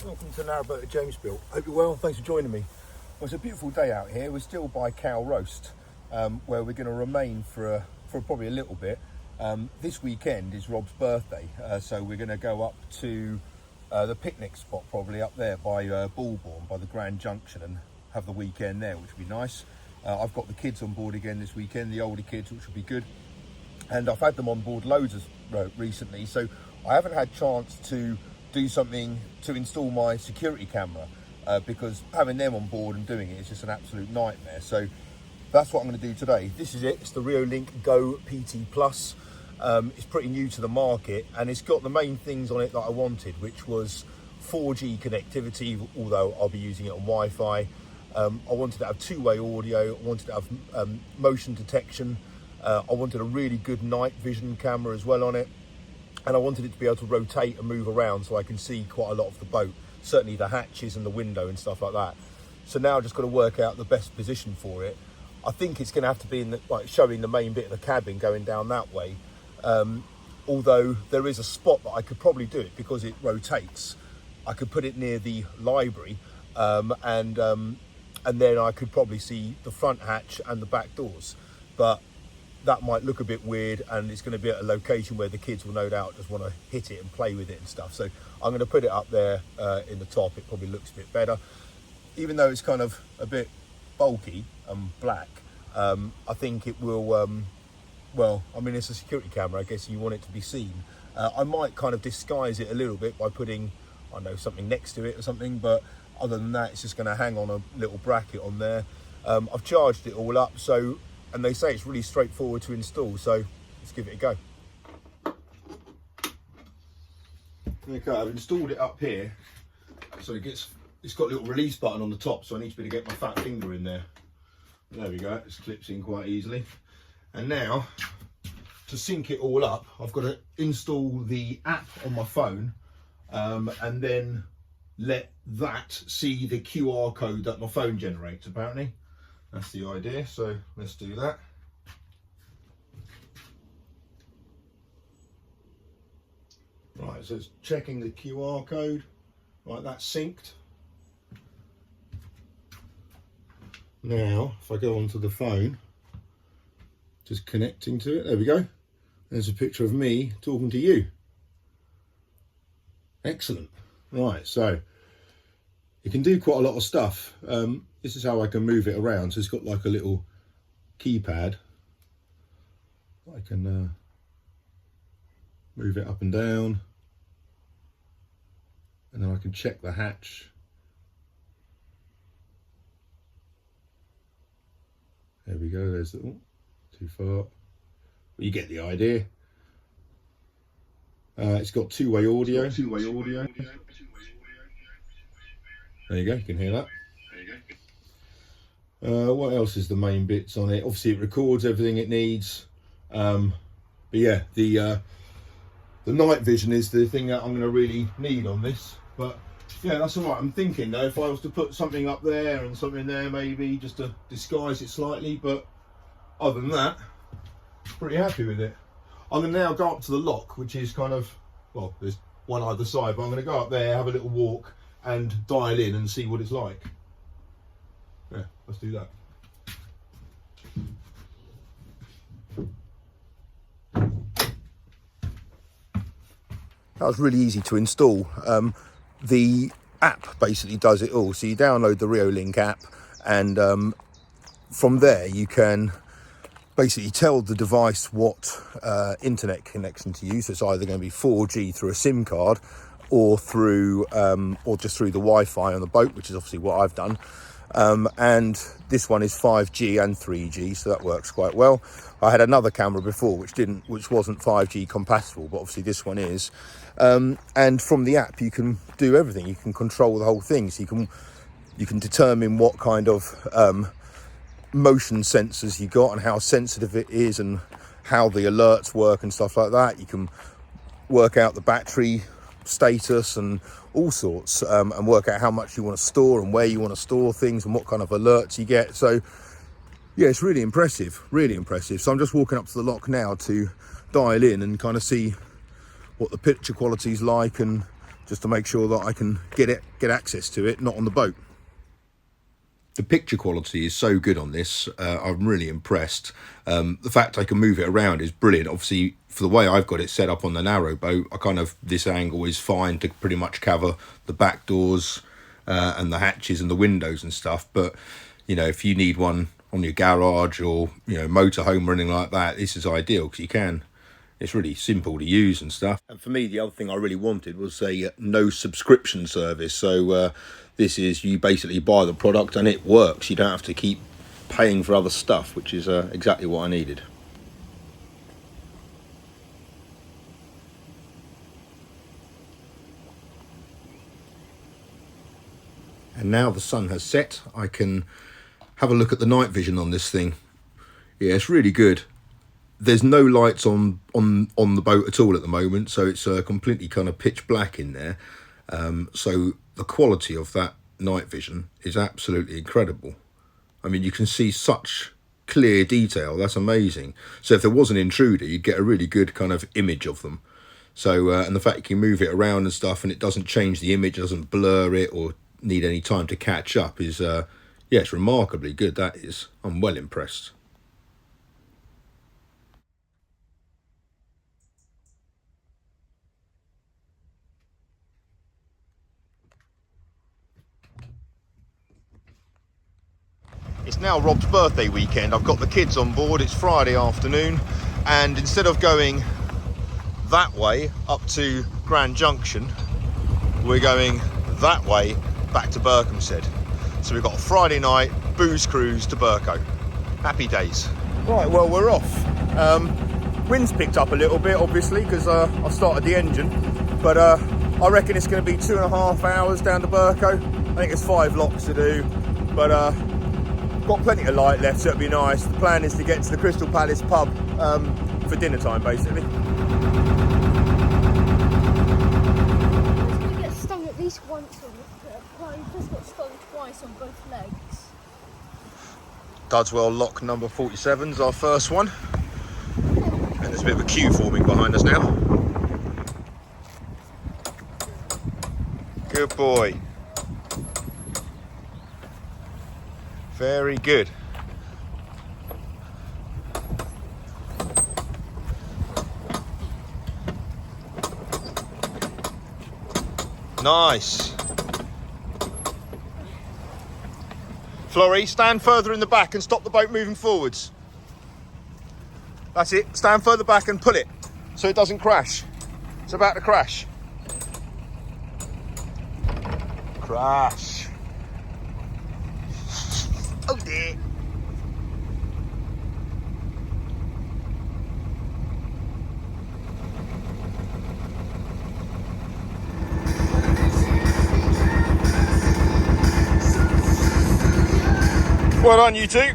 Welcome to Narrowboat at Jamesville. Hope you're well, thanks for joining me. Well, it's a beautiful day out here. We're still by Cow Roast, where we're going to remain for probably a little bit. This weekend is Rob's birthday, so we're going to go up to the picnic spot, probably up there by Bulbourne, by the Grand Junction, and have the weekend there, which would be nice. I've got the kids on board again this weekend, the older kids, which will be good. And I've had them on board loads recently, so I haven't had chance to do something to install my security camera because having them on board and doing it is just an absolute nightmare. So that's what I'm going to do today. This is it. It's the Reolink Go PT Plus. It's pretty new to the market and it's got the main things on it that I wanted, which was 4G connectivity, although I'll be using it on Wi-Fi. I wanted to have two-way audio. I wanted to have motion detection. I wanted a really good night vision camera as well on it. And I wanted it to be able to rotate and move around so I can see quite a lot of the boat, certainly the hatches and the window and stuff like that. So now I've just got to work out the best position for it. I think it's going to have to be in showing the main bit of the cabin going down that way. Although there is a spot that I could probably do it because it rotates. I could put it near the library and then I could probably see the front hatch and the back doors. But that might look a bit weird and it's going to be at a location where the kids will no doubt just want to hit it and play with it and stuff. So I'm going to put it up there in the top. It probably looks a bit better. Even though it's kind of a bit bulky and black, I think it will, well, I mean, it's a security camera. I guess you want it to be seen. I might kind of disguise it a little bit by putting, I don't know, something next to it or something. But other than that, it's just going to hang on a little bracket on there. I've charged it all up. And they say it's really straightforward to install, so let's give it a go. Okay, I've installed it up here, so it's got a little release button on the top, so I need to be able to get my fat finger in there. There we go, it just clips in quite easily. And now, to sync it all up, I've got to install the app on my phone, and then let that see the QR code that my phone generates, apparently. That's the idea, so let's do that. Right, so it's checking the QR code. Right, that's synced. Now, if I go onto the phone, just connecting to it, there we go. There's a picture of me talking to you. Excellent. Right, so you can do quite a lot of stuff. This is how I can move it around. So it's got like a little keypad. I can move it up and down. And then I can check the hatch. There we go, there's the, oh, too far. Well, you get the idea. It's got two-way audio. Two-way audio. There you go, you can hear that. There you go. What else is the main bits on it? Obviously it records everything it needs. But yeah, the night vision is the thing that I'm going to really need on this. But yeah, that's all right. I'm thinking though, if I was to put something up there and something there maybe, just to disguise it slightly. But other than that, pretty happy with it. I'm going to now go up to the lock, which is kind of, well, there's one either side, but I'm going to go up there, have a little walk and dial in and see what it's like. Yeah, let's do that. That was really easy to install. The app basically does it all. So you download the Reolink app and from there you can basically tell the device what internet connection to use. So it's either going to be 4G through a SIM card or through or just through the Wi-Fi on the boat, which is obviously what I've done. And this one is 5G and 3G, so that works quite well. I had another camera before which wasn't 5G compatible, but obviously this one is. And from the app you can do everything. You can control the whole thing. So you can determine what kind of motion sensors you got and how sensitive it is and how the alerts work and stuff like that. You can work out the battery status and all sorts, and work out how much you want to store and where you want to store things and what kind of alerts you get. So yeah, it's really impressive, really impressive. So I'm just walking up to the lock now to dial in and kind of see what the picture quality is like and just to make sure that I can get access to it, not on the boat. The picture quality is so good on this. I'm really impressed. The fact I can move it around is brilliant. Obviously, for the way I've got it set up on the Narrowboat, this angle is fine to pretty much cover the back doors and the hatches and the windows and stuff. But, you know, if you need one on your garage or, you know, motorhome or anything like that, this is ideal because you can. It's really simple to use and stuff. And for me, the other thing I really wanted was a no subscription service. So this is, you basically buy the product and it works. You don't have to keep paying for other stuff, which is exactly what I needed. And now the sun has set, I can have a look at the night vision on this thing. Yeah, it's really good. There's no lights on the boat at all at the moment, so it's completely kind of pitch black in there. So the quality of that night vision is absolutely incredible. I mean, you can see such clear detail. That's amazing. So if there was an intruder, you'd get a really good kind of image of them. So and the fact you can move it around and stuff, and it doesn't change the image, doesn't blur it or need any time to catch up, is yeah, it's remarkably good. That is. I'm well impressed. It's now Rob's birthday weekend. I've got the kids on board. It's Friday afternoon, and instead of going that way up to Grand Junction, we're going that way back to Berkhamsted. So we've got a Friday night booze cruise to Berko. Happy days. Right, well, we're off. Wind's picked up a little bit, obviously, because I've started the engine, but I reckon it's going to be 2.5 hours down to Berko. I think it's 5 locks to do, but got plenty of light left, so it'll be nice. The plan is to get to the Crystal Palace pub for dinner time, basically. He's going to get stung at least once on it. Well, he just got stung twice on both legs. Dudswell lock number 47 is our first one. And there's a bit of a queue forming behind us now. Good boy. Very good. Nice. Florrie, stand further in the back and stop the boat moving forwards. That's it. Stand further back and pull it so it doesn't crash. It's about to crash. Crash. Oh dear. Well done, you two.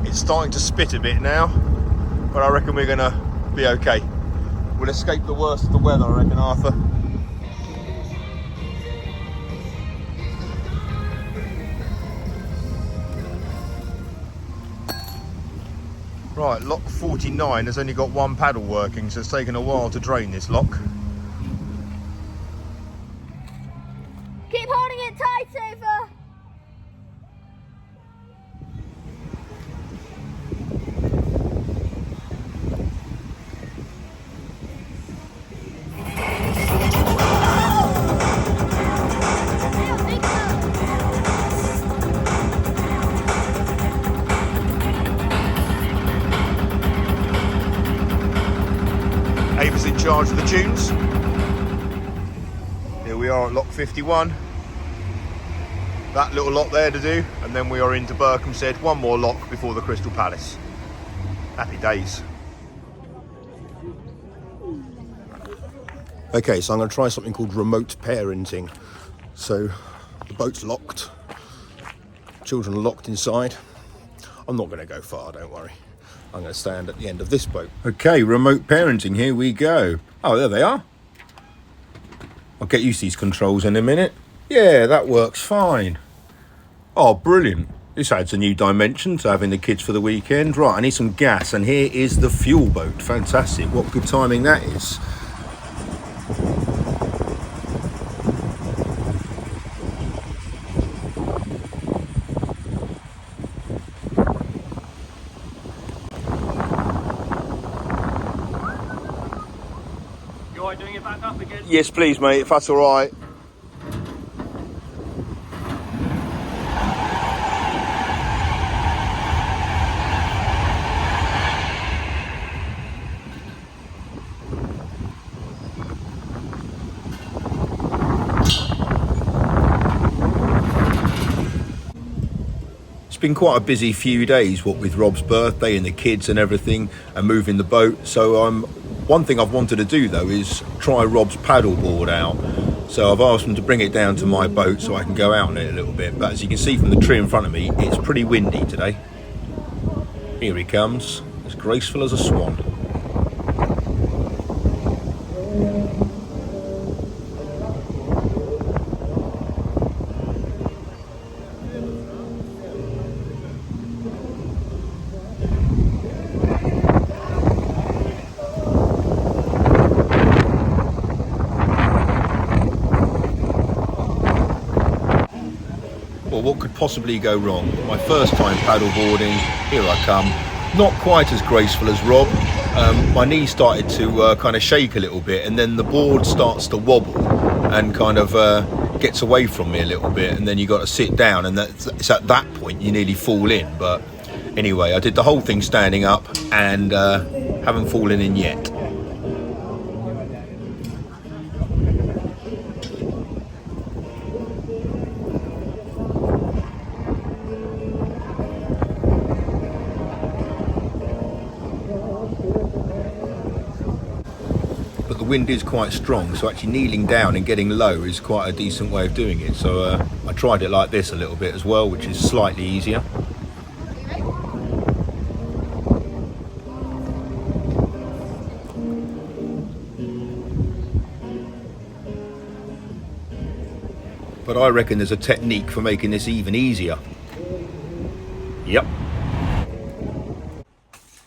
It's starting to spit a bit now, but I reckon we're gonna be okay. We'll escape the worst of the weather, I reckon, Arthur. Right, lock 49 has only got one paddle working, so it's taken a while to drain this lock. Keep holding it tight, Ava. Ava's in charge of the tunes. Here we are at lock 51. That little lock there to do, and then we are into Berkhamsted. One more lock before the Crystal Palace. Happy days. Okay, so I'm going to try something called remote parenting. So the boat's locked. children are locked inside. I'm not going to go far, don't worry. I'm going to stand at the end of this boat. Okay, remote parenting, here we go. Oh, there they are. I'll get used to these controls in a minute. Yeah, that works fine. Oh, brilliant. This adds a new dimension to having the kids for the weekend. Right, I need some gas, and here is the fuel boat. Fantastic. What good timing that is. You alright doing it back up again? Yes, please, mate, if that's all right. It's been quite a busy few days, what with Rob's birthday and the kids and everything, and moving the boat. So one thing I've wanted to do though is try Rob's paddleboard out. So I've asked him to bring it down to my boat so I can go out on it a little bit. But as you can see from the tree in front of me, it's pretty windy today. Here he comes, as graceful as a swan. Well, what could possibly go wrong? My first time paddleboarding, here I come. Not quite as graceful as Rob. My knee started to kind of shake a little bit, and then the board starts to wobble and kind of gets away from me a little bit, and then you got to sit down, and it's at that point you nearly fall in. But anyway, I did the whole thing standing up and haven't fallen in yet. But the wind is quite strong, so actually kneeling down and getting low is quite a decent way of doing it. So I tried it like this a little bit as well, which is slightly easier. But I reckon there's a technique for making this even easier. Yep.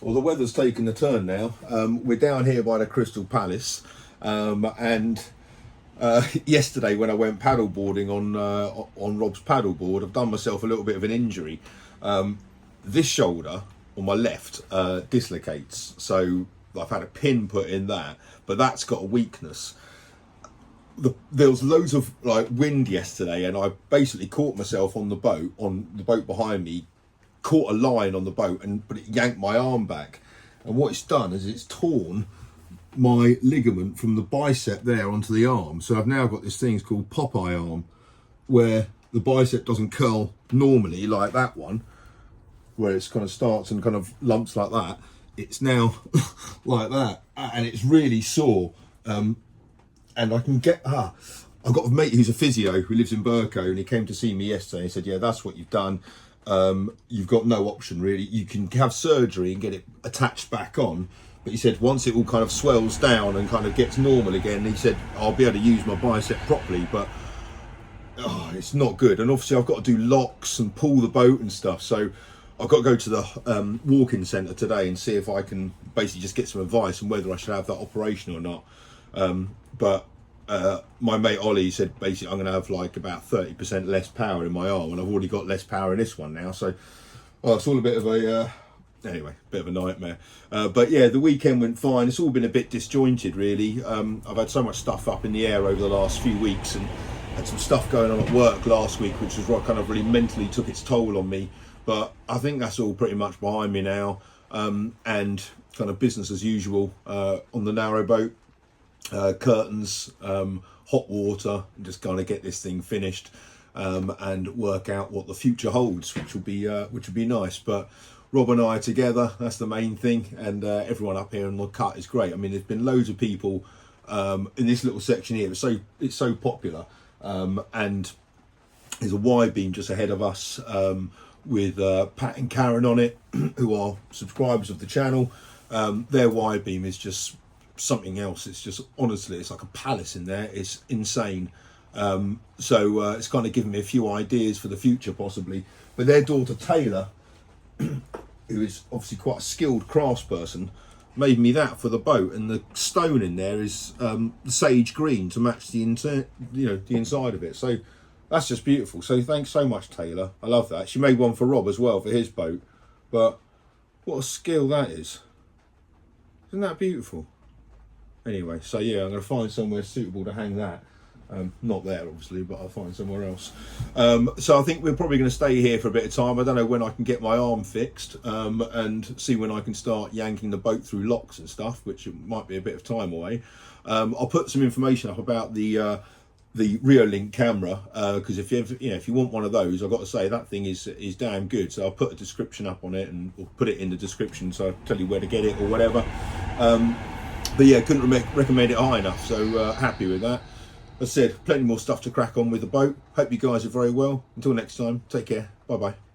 Well, the weather's taken a turn now. We're down here by the Crystal Palace, and yesterday when I went paddleboarding on Rob's paddleboard, I've done myself a little bit of an injury. This shoulder on my left dislocates, so I've had a pin put in that, but that's got a weakness. There was loads of wind yesterday, and I basically caught myself on the boat behind me, caught a line on the boat, but it yanked my arm back, and what it's done is it's torn my ligament from the bicep there onto the arm. So I've now got this thing called Popeye arm, where the bicep doesn't curl normally like that one, where it's kind of starts and kind of lumps like that. It's now like that, and it's really sore. And I can get I've got a mate who's a physio who lives in Berko, and he came to see me yesterday and he said, yeah, that's what you've done. You've got no option really. You can have surgery and get it attached back on, but he said once it all kind of swells down and kind of gets normal again, he said I'll be able to use my bicep properly, but it's not good. And obviously I've got to do locks and pull the boat and stuff, so I've got to go to the walk-in centre today and see if I can basically just get some advice on whether I should have that operation or not. But my mate Ollie said basically I'm going to have like about 30% less power in my arm, and I've already got less power in this one now, so it's all a bit of a anyway, bit of a nightmare. But yeah, the weekend went fine. It's all been a bit disjointed really. I've had so much stuff up in the air over the last few weeks, and had some stuff going on at work last week, which was what kind of really mentally took its toll on me. But I think that's all pretty much behind me now, and kind of business as usual on the Narrowboat. Curtains, hot water, and just kind of get this thing finished, and work out what the future holds, which will be nice. But Rob and I are together, that's the main thing, and everyone up here in the cut is great. I mean, there's been loads of people in this little section here. It's so popular, and There's a wide beam just ahead of us with Pat and Karen on it, who are subscribers of the channel. Their wide beam is just something else. It's just, honestly, it's like a palace in there. It's insane. So it's kind of given me a few ideas for the future possibly. But their daughter Taylor, who is obviously quite a skilled craftsperson, made me that for the boat, and the stone in there is the sage green to match the the inside of it. So that's just beautiful. So thanks so much, Taylor. I love that. She made one for Rob as well for his boat. But what a skill that is. Isn't that beautiful? Anyway, so yeah, I'm going to find somewhere suitable to hang that. Not there, obviously, but I'll find somewhere else. So I think we're probably going to stay here for a bit of time. I don't know when I can get my arm fixed and see when I can start yanking the boat through locks and stuff, which might be a bit of time away. I'll put some information up about the Reolink camera, because if you want one of those, I've got to say that thing is damn good. So I'll put a description up on it, and we'll put it in the description, so I'll tell you where to get it or whatever. But yeah, couldn't recommend it high enough. So happy with that. As I said, plenty more stuff to crack on with the boat. Hope you guys are very well. Until next time, take care. Bye bye.